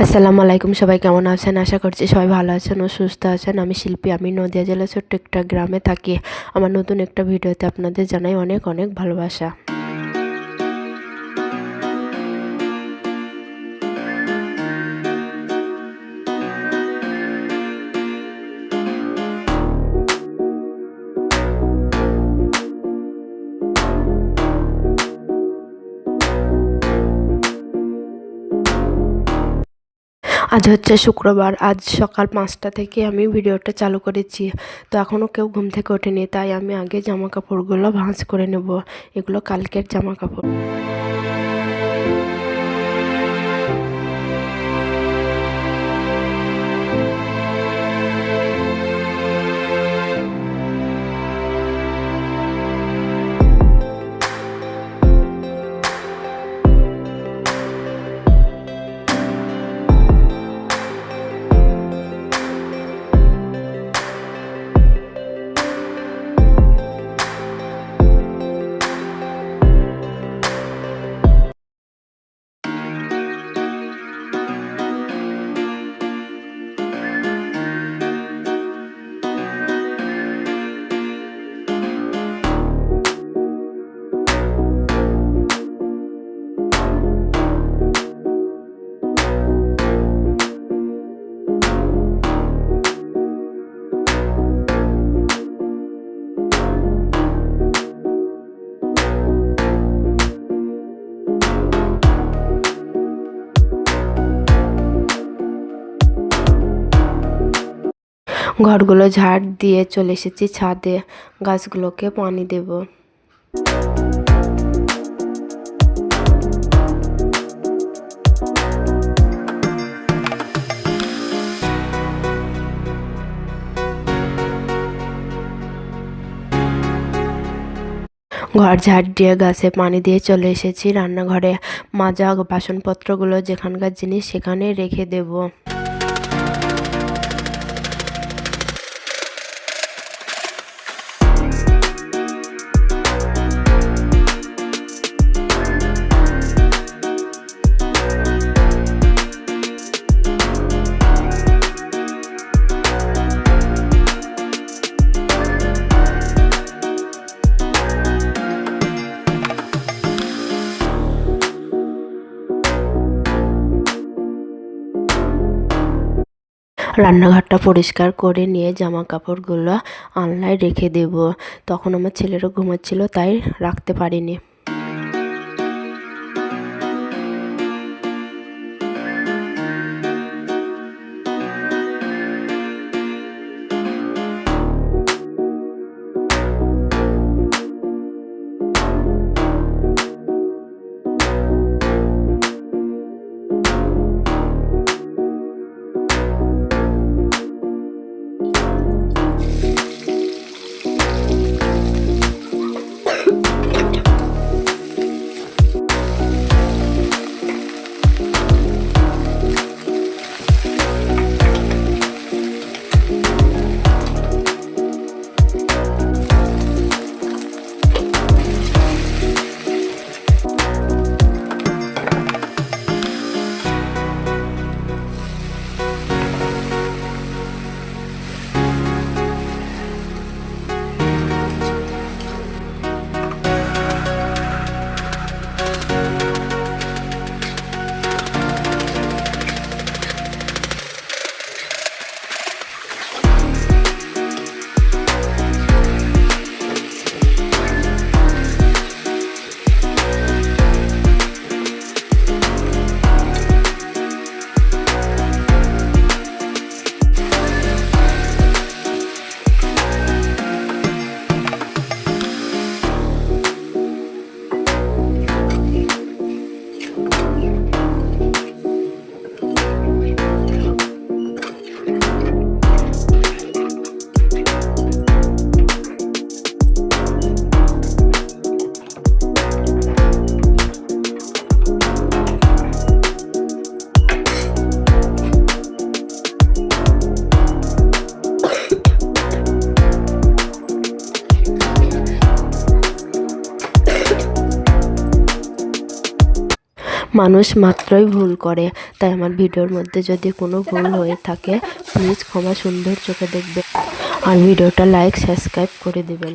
আসসালামু আলাইকুম, সবাই কেমন আছেন? আশা করছি সবাই ভালো আছেন ও সুস্থ আছেন। আমি শিল্পী, আমি নদিয়া জেলার ছোট্ট একটা গ্রামে থাকি। আমার নতুন একটা ভিডিওতে আপনাদের জানাই অনেক অনেক ভালোবাসা। আজ হচ্ছে শুক্রবার। আজ সকাল 5টা থেকে আমি ভিডিওটা চালু করেছি। তো এখনও কেউ ঘুম থেকে ওঠেনি, তাই আমি আগে জামা কাপড়গুলো ভাঁজ করে নেব। এগুলো কালকের জামা কাপড়। ঘরগুলো ঝাড় দিয়ে চলে এসেছি ছাদে। গাছগুলোকে পানি দেব। ঘর ঝাড় দিয়ে গাছে পানি দিয়ে চলে এসেছি রান্নাঘরে। মাজা বাসনপত্রগুলো যেখানকার জিনিস সেখানে রেখে দেব। রান্নাঘরটা পরিষ্কার করে নিয়ে জামা কাপড়গুলো আলনায় রেখে দেব। তখন আমার ছেলেরও ঘুমাচ্ছিল, তাই রাখতে পারিনি। মানুষ মাত্রই ভুল করে, তাই আমার ভিডিওর মধ্যে যদি কোনো ভুল হয়ে থাকে প্লিজ ক্ষমা সুন্দর চোখে দেখবেন আর ভিডিওটা লাইক সাবস্ক্রাইব করে দেবেন।